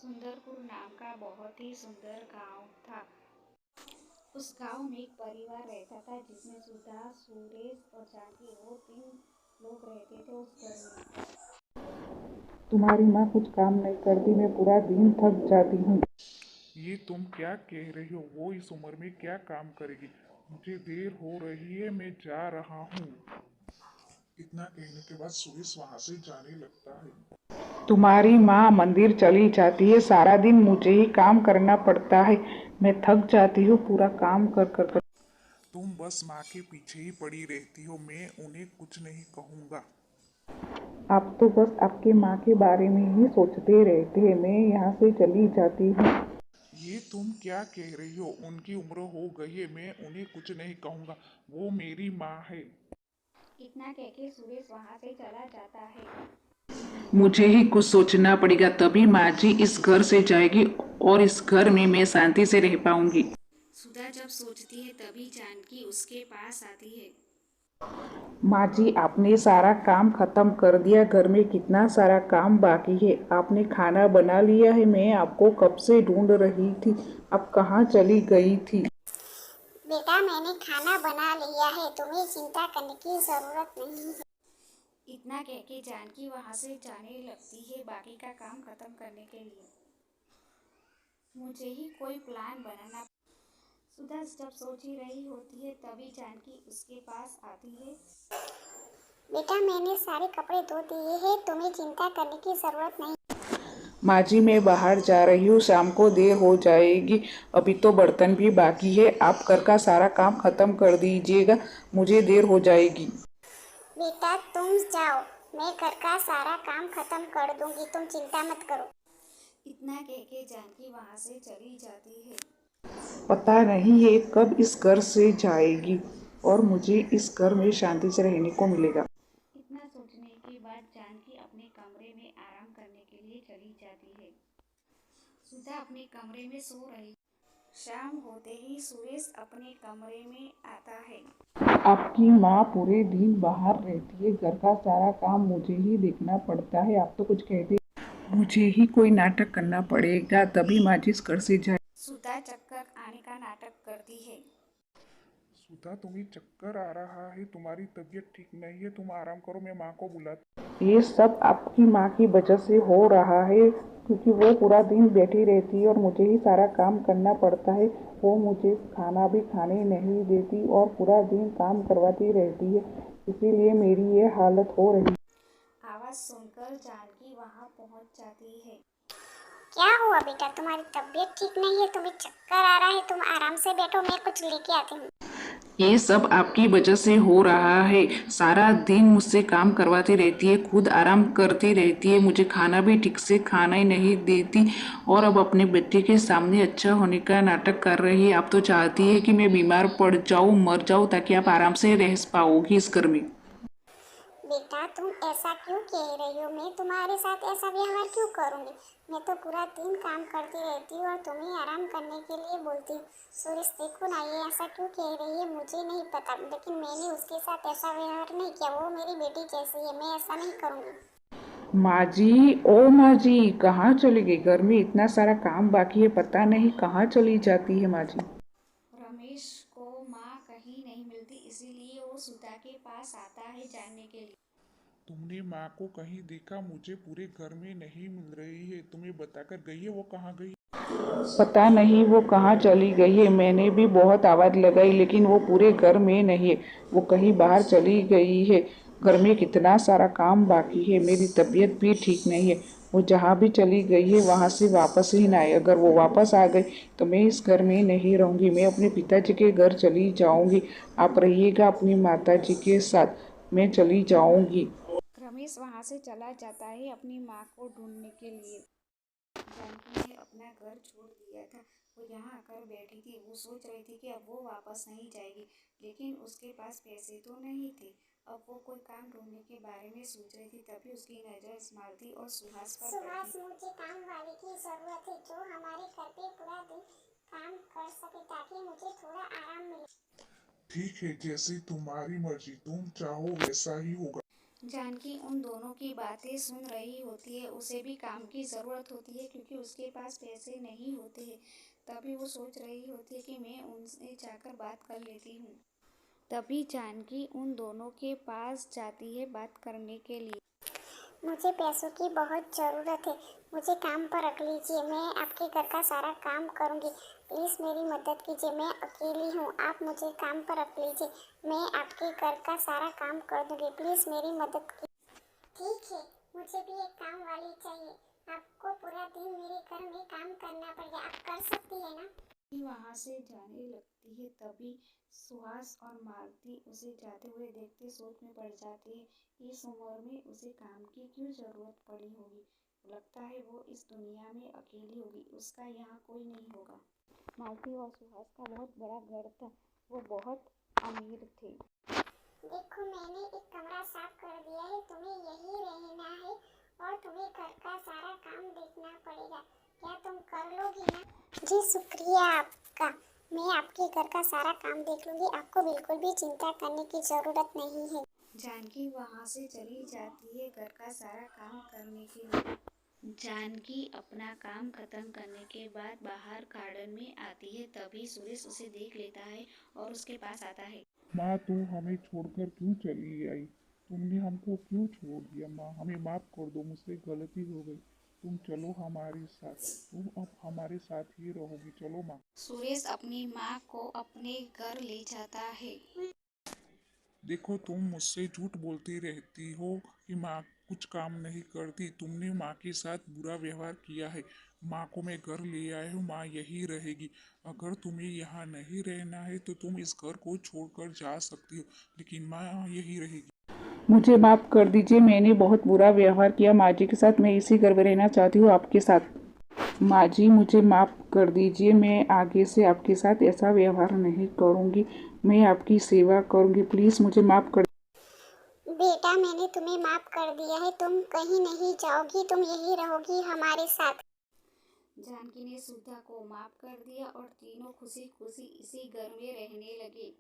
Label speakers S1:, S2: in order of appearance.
S1: सुंदरपुर नाम का बहुत ही सुंदर गांव था। उस गांव में एक परिवार रहता था जिसमें सुधा, सुरेश और जानकी वो 3 लोग रहते थे उस घर में।
S2: तुम्हारी माँ कुछ काम नहीं करती, मैं पूरा दिन थक जाती हूँ।
S3: ये तुम क्या कह रही हो? वो इस उम्र में क्या काम करेगी? मुझे देर हो रही है, मैं जा रहा हूँ। इतना कहने के बाद सुरेश वहां से जाने लगता है।
S2: तुम्हारी माँ मंदिर चली जाती है, सारा दिन मुझे ही काम करना पड़ता है। मैं थक जाती हूँ पूरा काम कर।
S3: तुम बस माँ के पीछे ही पड़ी रहती हो, मैं उन्हें कुछ नहीं कहूँगा।
S2: आप तो बस आपकी माँ के बारे में ही सोचते रहते हैं। मैं यहाँ से चली जाती हूँ।
S3: ये तुम क्या कह रही हो? उनकी उम्र हो गई है, मैं उन्हें कुछ नहीं कहूँगा। वो मेरी माँ है।
S1: इतना कह के सुरेश वहां से चला जाता है।
S2: मुझे ही कुछ सोचना पड़ेगा, तभी माँ जी इस घर से जाएगी और इस घर में मैं शांति से रह पाऊंगी।
S1: सुधा जब सोचती है तभी जानकी उसके पास आती है।
S2: माँ जी, आपने सारा काम खत्म कर दिया। घर में कितना सारा काम बाकी है। आपने खाना बना लिया है? मैं आपको कब से ढूंढ रही थी। आप कहाँ चली गई थी?
S4: बेटा, मैंने खाना बना लिया है, तुम्हें चिंता करने की जरूरत नहीं है।
S1: इतना कह के जानकी वहां से जाने लगती है बाकी का काम खत्म करने के लिए। मुझे ही कोई प्लान बनाना। सुधा जब सोच ही रही होती है तभी जानकी उसके पास आती है।
S4: बेटा, मैंने सारे कपड़े धो दिए हैं, तुम्हें चिंता करने की जरूरत नहीं।
S2: माँ जी, मैं बाहर जा रही हूँ, शाम को देर हो जाएगी। अभी तो बर्तन भी बाकी है। आप घर का सारा काम खत्म कर दीजिएगा, मुझे देर हो जाएगी।
S4: बेटा, तुम जाओ, मैं घर का सारा काम खत्म कर दूंगी, तुम चिंता मत करो।
S1: इतना कह के जानकी वहां से चली जाती है।
S2: पता नहीं ये कब इस घर से जाएगी और मुझे इस घर में शांति से रहने को मिलेगा।
S1: इतना सोचने के बाद जानकी अपने कमरे में आराम करने के लिए चली जाती है। सुधा अपने कमरे में सो रही। शाम होते ही सुरेश अपने कमरे में आता है।
S2: आपकी माँ पूरे दिन बाहर रहती है, घर का सारा काम मुझे ही देखना पड़ता है। आप तो कुछ कहते, मुझे ही कोई नाटक करना पड़ेगा, तभी माँ जी इस घर से जाए।
S1: सुधा चक्कर आने का नाटक करती है।
S3: सुधा, तुम्हें चक्कर आ रहा है, तुम्हारी तबीयत ठीक नहीं है, तुम आराम करो, मैं माँ को बुलाती।
S2: ये सब आपकी माँ की वजह से हो रहा है, क्योंकि वो पूरा दिन बैठी रहती है और मुझे ही सारा काम करना पड़ता है। वो मुझे खाना भी खाने नहीं देती और पूरा दिन काम करवाती रहती है, इसीलिए मेरी ये हालत हो रही है।
S1: आवाज सुनकर जानकी वहां पहुंच जाती है।
S4: क्या हुआ बेटा, तुम्हारी तबीयत ठीक नहीं है, तुम्हें चक्कर आ रहा है, तुम आराम से बैठो, मैं कुछ लेके आती हूँ।
S2: ये सब आपकी वजह से हो रहा है। सारा दिन मुझसे काम करवाती रहती है, खुद आराम करती रहती है, मुझे खाना भी ठीक से खाना ही नहीं देती और अब अपने बच्चे के सामने अच्छा होने का नाटक कर रही है। आप तो चाहती है कि मैं बीमार पड़ जाऊं, मर जाऊं, ताकि आप आराम से रह पाओगी इस घर में।
S4: बेटा, तुम ऐसा क्यों कह रही हो? मैं तुम्हारे साथ ऐसा व्यवहार क्यों करूँगी? मैं तो पूरा दिन काम करती रहती हूँ और तुम्हें आराम करने के लिए बोलती हूँ। सुरेश, देखो ना, ये ऐसा क्यों कह रही है मुझे नहीं पता, लेकिन मैंने उसके साथ ऐसा व्यवहार नहीं किया। वो मेरी बेटी जैसी है, मैं ऐसा नहीं करूँगी।
S2: माँ जी, ओ माँ जी, कहाँ चली गई? घर में इतना सारा काम बाकी है, पता नहीं कहाँ चली जाती है माँ जी।
S1: रमेश को माँ कहीं नहीं मिलती, इसीलिए वो सुधा के पास आता है जानने के लिए।
S3: तुमने माँ को कहीं देखा? मुझे पूरे घर में नहीं मिल रही है, तुम्हें बताकर गई है? वो कहाँ गई?
S2: पता नहीं वो कहाँ चली गई है। मैंने भी बहुत आवाज़ लगाई, लेकिन वो पूरे घर में नहीं है, वो कहीं बाहर चली गई है। घर में कितना सारा काम बाकी है, मेरी तबीयत भी ठीक नहीं है। वो जहाँ भी चली गई है वहाँ से वापस ही ना आए। अगर वो वापस आ गई तो मैं इस घर में नहीं रहूँगी, मैं अपने पिताजी के घर चली जाऊँगी। आप रहिएगा अपनी माता जी के साथ, मैं चली जाऊँगी।
S1: रमेश वहां से चला जाता है अपनी माँ को ढूंढने के लिए। जानकी ने अपना घर छोड़ दिया था, वो यहाँ आकर बैठी थी। वो सोच रही थी कि अब वो वापस नहीं जाएगी, लेकिन उसके पास पैसे तो नहीं थे। अब वो कोई काम ढूंढने के बारे में सोच रही थी, तभी उसकी नज़र स्मारती और सुहास पर
S4: सुहास,
S1: पड़ी।
S4: मुझे काम वाले की जरूरत है जो हमारे घर पे पूरा दिन काम कर सके, ताकि मुझे थोड़ा आराम मिले।
S3: ठीक है, जैसी तुम्हारी मर्जी, तुम चाहो वैसा ही होगा।
S1: जानकी उन दोनों की बातें सुन रही होती है। उसे भी काम की ज़रूरत होती है क्योंकि उसके पास पैसे नहीं होते हैं। तभी वो सोच रही होती है कि मैं उनसे जाकर बात कर लेती हूँ। तभी जानकी उन दोनों के पास जाती है बात करने के लिए।
S4: मुझे पैसों की बहुत ज़रूरत है, मुझे काम पर रख लीजिए, मैं आपके घर का सारा काम करूँगी। प्लीज़ मेरी मदद कीजिए, मैं अकेली हूँ, आप मुझे काम पर रख लीजिए, मैं आपके घर का सारा काम कर दूँगी, प्लीज़ मेरी मदद कीजिए। ठीक है, मुझे भी एक काम वाली चाहिए, आपको पूरा दिन मेरे घर में काम करना पड़ेगा, आप कर सकती है ना?
S1: वहाँ से जाने लगती है। तभी सुहास और मालती उसे जाते हुए देखते सोच में पड़ जाती है। इस उम्र में उसे काम की क्यों जरूरत पड़ी होगी। लगता है वो इस दुनिया में अकेली होगी, उसका यहाँ कोई नहीं होगा। मालती और सुहास का बहुत बड़ा घर था। वो बहुत अमीर थे।
S4: देखो मैंने एक कमरा साफ कर दिया है, तुम्हें यही रहना है और तुम्हें घर का सारा काम देखना पड़ेगा, क्या तुम कर लोगी ना? जी शुक्रिया आपका, मैं आपके घर का सारा काम देख लूंगी, आपको बिल्कुल भी चिंता करने की ज़रूरत नहीं है।
S1: जानकी वहाँ से चली जाती है घर का सारा काम करने के लिए। जानकी अपना काम खत्म करने के बाद बाहर गार्डन में आती है। तभी सुरेश उसे देख लेता है और उसके पास आता है।
S3: माँ, तू हमें छोड़कर क्यों चली आई? तुमने हमको क्यों छोड़ दिया? माँ, हमें माफ कर दो, मुझसे गलती हो गई। तुम चलो हमारे साथ, तुम अब हमारे साथ ही रहोगी। चलो माँ।
S1: सुरेश अपनी माँ को अपने घर ले जाता है।
S3: देखो, तुम मुझसे झूठ बोलती रहती हो कि माँ कुछ काम नहीं करती। तुमने माँ के साथ बुरा व्यवहार किया है। माँ को मैं घर ले आया हूँ, माँ यही रहेगी। अगर तुम्हें यहाँ नहीं रहना है तो तुम इस घर को छोड़कर जा सकती हो, लेकिन माँ यही रहेगी।
S2: मुझे माफ़ कर दीजिए, मैंने बहुत बुरा व्यवहार किया माँ जी के साथ। मैं इसी घर में रहना चाहती हूँ आपके साथ। माँ जी, मुझे माफ़ कर दीजिए, मैं आगे से आपके साथ ऐसा व्यवहार नहीं करूँगी। मैं आपकी सेवा करूँगी, प्लीज़ मुझे माफ़ कर।
S4: बेटा मैंने तुम्हें माफ कर दिया है, तुम कहीं नहीं जाओगी, तुम यही रहोगी हमारे साथ।
S1: जानकी ने सुधा को माफ कर दिया और तीनों खुशी खुशी इसी घर में रहने लगे।